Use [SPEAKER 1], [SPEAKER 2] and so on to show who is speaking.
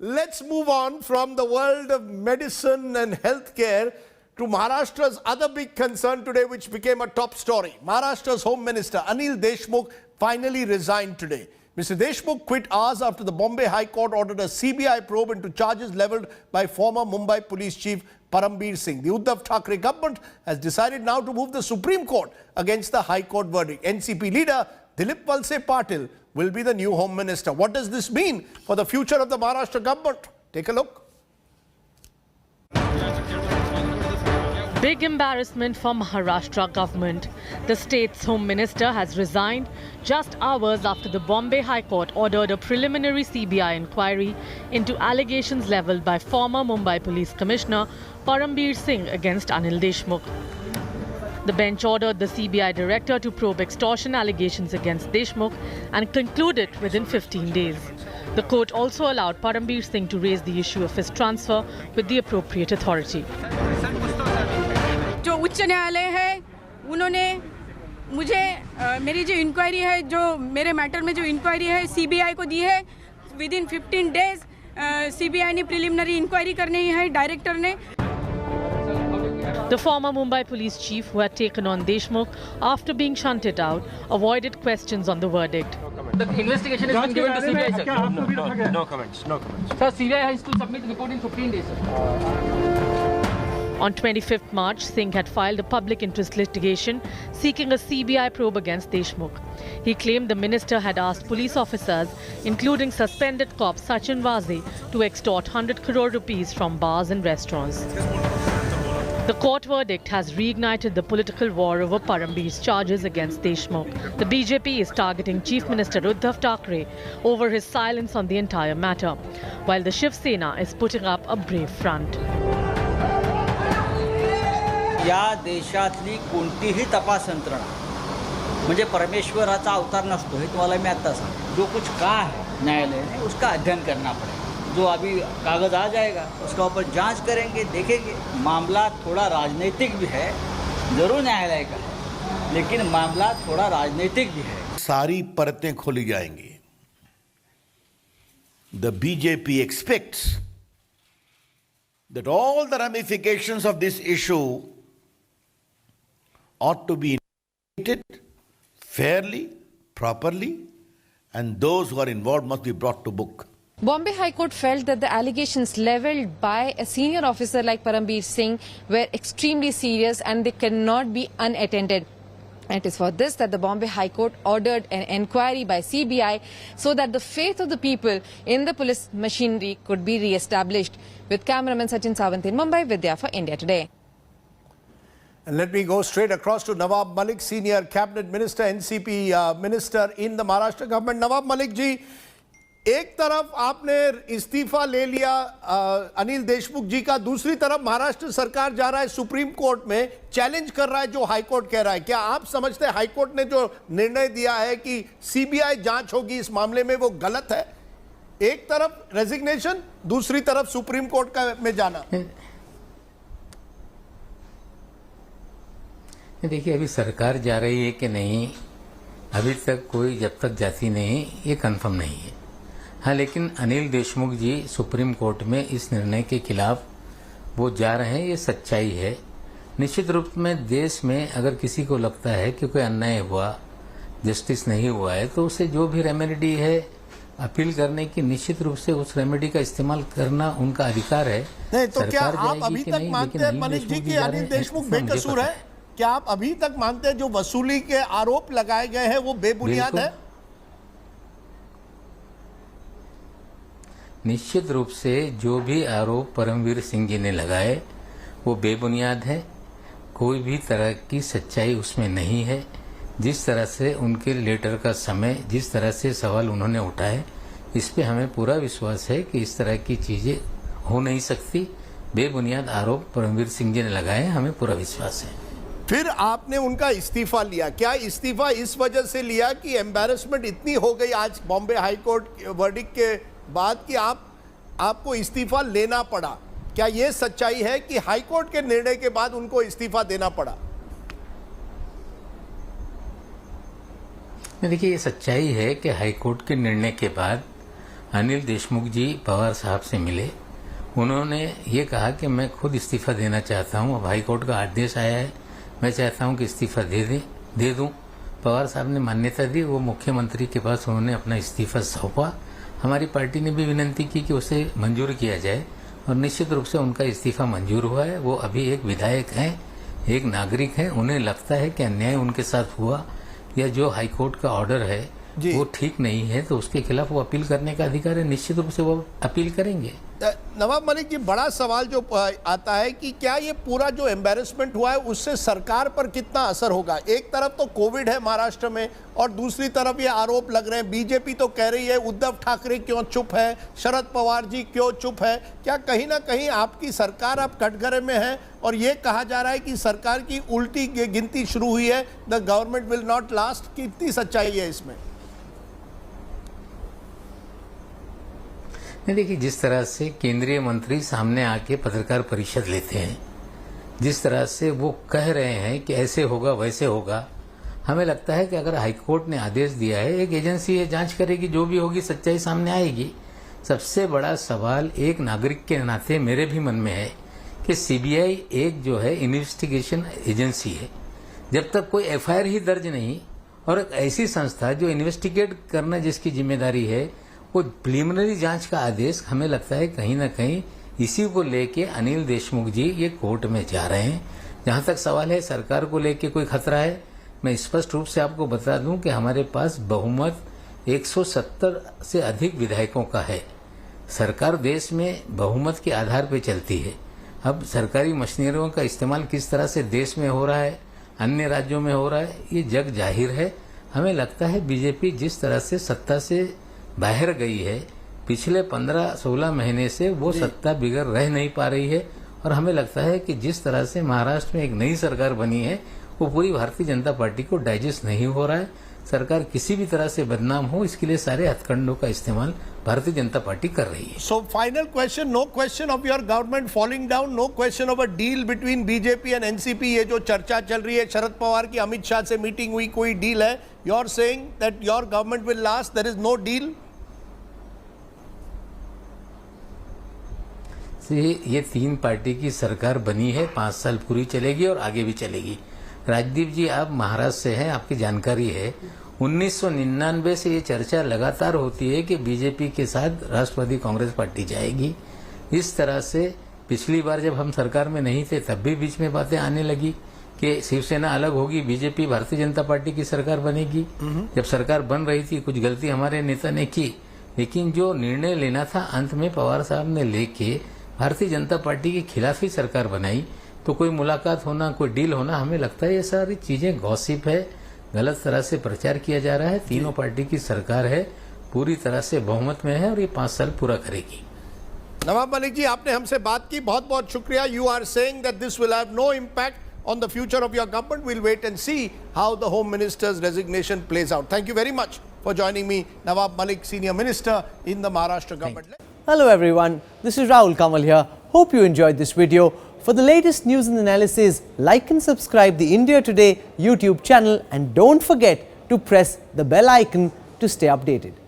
[SPEAKER 1] Let's move on from the world of medicine and healthcare to Maharashtra's other big concern today, which became a top story. Maharashtra's Home Minister Anil Deshmukh finally resigned today. Mr. Deshmukh quit hours after the Bombay High Court ordered a CBI probe into charges leveled by former Mumbai Police Chief Parambir Singh. The Uddhav Thackeray government has decided now to move the Supreme Court against the High Court verdict. NCP leader Dilip Valse Patil will be the new Home Minister. What does this mean for the future of the Maharashtra government? Take a look.
[SPEAKER 2] Big embarrassment for Maharashtra government. The state's Home Minister has resigned just hours after the Bombay High Court ordered a preliminary CBI inquiry into allegations levelled by former Mumbai Police Commissioner Parambir Singh against Anil Deshmukh. The bench ordered the CBI director to probe extortion allegations against Deshmukh and conclude it within 15 days. The court also allowed Parambir Singh to raise the issue of his transfer with the appropriate authority.
[SPEAKER 3] जो उच्च न्यायालय है उन्होंने मुझे मेरी जो inquiry है, जो मेरे मैटर में जो इंक्वायरी है सीबीआई को दी है. विदिन 15 डेज सीबीआई ने प्रिलिमिनरी इंक्वायरी करनी है डायरेक्टर ने.
[SPEAKER 2] The former Mumbai police chief, who had taken on Deshmukh after being shunted out, avoided questions on the verdict.
[SPEAKER 4] The investigation has been given to CBI, sir.
[SPEAKER 5] No comments.
[SPEAKER 4] Sir, CBI has to submit the report in 15 days, sir.
[SPEAKER 2] On 25th March, Singh had filed a public interest litigation seeking a CBI probe against Deshmukh. He claimed the minister had asked police officers, including suspended cop Sachin Vaze, to extort 100 crore rupees from bars and restaurants. The court verdict has reignited the political war over Parambir's charges against Deshmukh. The BJP is targeting Chief Minister Uddhav Thackeray over his silence on the entire matter, while the Shiv Sena is putting up a brave front.
[SPEAKER 6] या देशातली कोणतीही तपास यंत्रणा म्हणजे परमेश्वराचा अवतार नसतो, हे तुम्हाला मी आता सांगतो. जो कुछ कहा है न्यायालय ने उसका अध्ययन करना पड़ेगा. जो अभी कागज आ जाएगा उसका ऊपर जांच करेंगे, देखेंगे. मामला थोड़ा राजनीतिक भी है, जरूर न्यायालय का है, लेकिन मामला थोड़ा राजनीतिक भी है.
[SPEAKER 1] सारी परतें खोली जाएंगी. The BJP expects that all the ramifications of this issue ought to be investigated fairly, properly, and those who are involved must be brought to book.
[SPEAKER 7] Bombay High Court felt that the allegations levelled by a senior officer like Parambir Singh were extremely serious and they cannot be unattended. And it is for this that the Bombay High Court ordered an inquiry by CBI so that the faith of the people in the police machinery could be re-established. With cameraman Sachin Sawant in Mumbai, Vidya for India Today.
[SPEAKER 1] And let me go straight across to Nawab Malik, Senior Cabinet Minister, NCP Minister in the Maharashtra government. Nawab Malik ji, एक तरफ आपने इस्तीफा ले लिया अनिल देशमुख जी का, दूसरी तरफ महाराष्ट्र सरकार जा रहा है सुप्रीम कोर्ट में, चैलेंज कर रहा है जो हाई कोर्ट कह रहा है. क्या आप समझते हैं हाई कोर्ट ने जो निर्णय दिया है कि सीबीआई जांच होगी इस मामले में, वो गलत है? एक तरफ रेजिग्नेशन, दूसरी तरफ सुप्रीम कोर्ट का में जाना.
[SPEAKER 5] देखिए, अभी सरकार जा रही है कि नहीं, अभी तक कोई जब तक जाती नहीं, ये कंफर्म नहीं है. हाँ, लेकिन अनिल देशमुख जी सुप्रीम कोर्ट में इस निर्णय के खिलाफ वो जा रहे हैं, ये सच्चाई है. निश्चित रूप में देश में अगर किसी को लगता है कि कोई अन्याय हुआ, जस्टिस नहीं हुआ है, तो उसे जो भी रेमेडी है अपील करने की, निश्चित रूप से उस रेमेडी का इस्तेमाल करना उनका अधिकार है.
[SPEAKER 1] नहीं तो क्या आप अभी तक मानते हैं मनीष जी कि अनिल देशमुख बेकसूर है? क्या आप अभी तक मानते हैं जो वसूली के आरोप लगाए गए हैं वो बेबुनियाद है?
[SPEAKER 5] निश्चित रूप से जो भी आरोप परमवीर सिंह जी ने लगाए वो बेबुनियाद है. कोई भी तरह की सच्चाई उसमें नहीं है. जिस तरह से उनके लेटर का समय, जिस तरह से सवाल उन्होंने उठाए, इस पे हमें पूरा विश्वास है कि इस तरह की चीजें हो नहीं सकती. बेबुनियाद आरोप परमवीर सिंह जी ने लगाए, हमें पूरा विश्वास है.
[SPEAKER 1] फिर आपने उनका इस्तीफा लिया, क्या इस्तीफा इस वजह से लिया कि एम्बैरेसमेंट इतनी हो गई आज बॉम्बे हाई कोर्ट वर्डिक्ट के बाद कि आपको इस्तीफा लेना पड़ा? क्या यह सच्चाई है कि हाई कोर्ट के निर्णय के बाद उनको इस्तीफा देना पड़ा?
[SPEAKER 5] देखिए, ये सच्चाई है कि हाई कोर्ट के निर्णय के बाद अनिल देशमुख जी पवार साहब से मिले। उन्होंने ये कहा कि मैं खुद इस्तीफा देना चाहता हूं, अब हाई कोर्ट का आदेश आया है, मैं चाहता हूं कि इस्तीफा दे दूं। पवार साहब ने मान्यता दी, वो मुख्यमंत्री के पास उन्होंने अपना इस्तीफा सौंपा। हमारी पार्टी ने भी विनती की कि उसे मंजूर किया जाए और निश्चित रूप से उनका इस्तीफा मंजूर हुआ है। वो अभी एक विधायक हैं, एक नागरिक हैं, उन्हें लगता है कि अन्याय उनके साथ हुआ या जो हाईकोर्ट का ऑर्डर है वो ठीक नहीं है, तो उसके खिलाफ वो अपील करने का अधिकार है, निश्चित रूप से वो अपील करेंगे।
[SPEAKER 1] नवाब मलिक जी, बड़ा सवाल जो आता है कि क्या ये पूरा जो एम्बेरसमेंट हुआ है उससे सरकार पर कितना असर होगा? एक तरफ तो कोविड है महाराष्ट्र में और दूसरी तरफ ये आरोप लग रहे हैं, बीजेपी तो कह रही है उद्धव ठाकरे क्यों चुप है, शरद पवार जी क्यों चुप है। क्या कहीं ना कहीं आपकी सरकार अब कटघरे में है और ये कहा जा रहा है कि सरकार की उल्टी गिनती शुरू हुई है, the government will not last? कितनी सच्चाई है इसमें?
[SPEAKER 5] देखिए, जिस तरह से केंद्रीय मंत्री सामने आके पत्रकार परिषद लेते हैं, जिस तरह से वो कह रहे हैं कि ऐसे होगा वैसे होगा, हमें लगता है कि अगर हाईकोर्ट ने आदेश दिया है, एक एजेंसी ये जांच करेगी, जो भी होगी सच्चाई सामने आएगी। सबसे बड़ा सवाल एक नागरिक के नाते मेरे भी मन में है कि सीबीआई एक जो है इन्वेस्टिगेशन एजेंसी है, जब तक कोई एफआईआर ही दर्ज नहीं, और एक ऐसी संस्था जो इन्वेस्टिगेट करना जिसकी जिम्मेदारी है, वो प्रिलिमिनरी जांच का आदेश, हमें लगता है कहीं ना कहीं इसी को लेके अनिल देशमुख जी ये कोर्ट में जा रहे हैं। जहां तक सवाल है सरकार को लेके कोई खतरा है, मैं स्पष्ट रूप से आपको बता दूं कि हमारे पास बहुमत 170 से अधिक विधायकों का है। सरकार देश में बहुमत के आधार पर चलती है। अब सरकारी मशीनरियों का इस्तेमाल किस तरह से देश में हो रहा है, अन्य राज्यों में हो रहा है, ये जग जाहिर है। हमें लगता है बीजेपी जिस तरह से सत्ता से बाहर गई है, पिछले 15-16 महीने से वो सत्ता बिगड़ रह नहीं पा रही है, और हमें लगता है कि जिस तरह से महाराष्ट्र में एक नई सरकार बनी है, वो पूरी भारतीय जनता पार्टी को डाइजेस्ट नहीं हो रहा है। सरकार किसी भी तरह से बदनाम हो, इसके लिए सारे हथकंडों का इस्तेमाल भारतीय जनता पार्टी कर रही है।
[SPEAKER 1] So final question, no question of your government falling down, no question of a deal between BJP and NCP. ये जो चर्चा चल रही है, शरद पवार की अमित शाह से मीटिंग हुई, कोई डील है? You are saying that your government will last, there is no deal?
[SPEAKER 5] ये 3 पार्टी की सरकार बनी है, 5 साल पूरी चलेगी और आगे भी चलेगी। राजदीप जी, आप महाराष्ट्र से हैं, आपकी जानकारी है, 1999 से ये चर्चा लगातार होती है कि बीजेपी के साथ राष्ट्रवादी कांग्रेस पार्टी जाएगी। इस तरह से पिछली बार जब हम सरकार में नहीं थे तब भी बीच में बातें आने लगी कि शिवसेना अलग होगी, बीजेपी भारतीय जनता पार्टी की सरकार बनेगी। जब सरकार बन रही थी कुछ गलती हमारे नेता ने की, लेकिन जो निर्णय लेना था अंत में पवार साहब ने लेके भारतीय जनता पार्टी के खिलाफ ही सरकार बनाई। तो कोई मुलाकात होना, कोई डील होना, हमें लगता है ये सारी चीजें गॉसिप है, गलत तरह से प्रचार किया जा रहा है। तीनों पार्टी की सरकार है, पूरी तरह से बहुमत में है और ये 5 साल पूरा करेगी।
[SPEAKER 1] नवाब मलिक जी, आपने हमसे बात की, बहुत बहुत शुक्रिया। You are saying that this will have no impact on the future of your government. Will wait and see how the home minister's resignation plays out. Thank you very much for joining me, Nawab Malik, Senior Minister in the Maharashtra government.
[SPEAKER 8] Hello everyone, this is Rahul Kamal here. Hope you enjoyed this video. For the latest news and analysis, like and subscribe the India Today YouTube channel, and don't forget to press the bell icon to stay updated.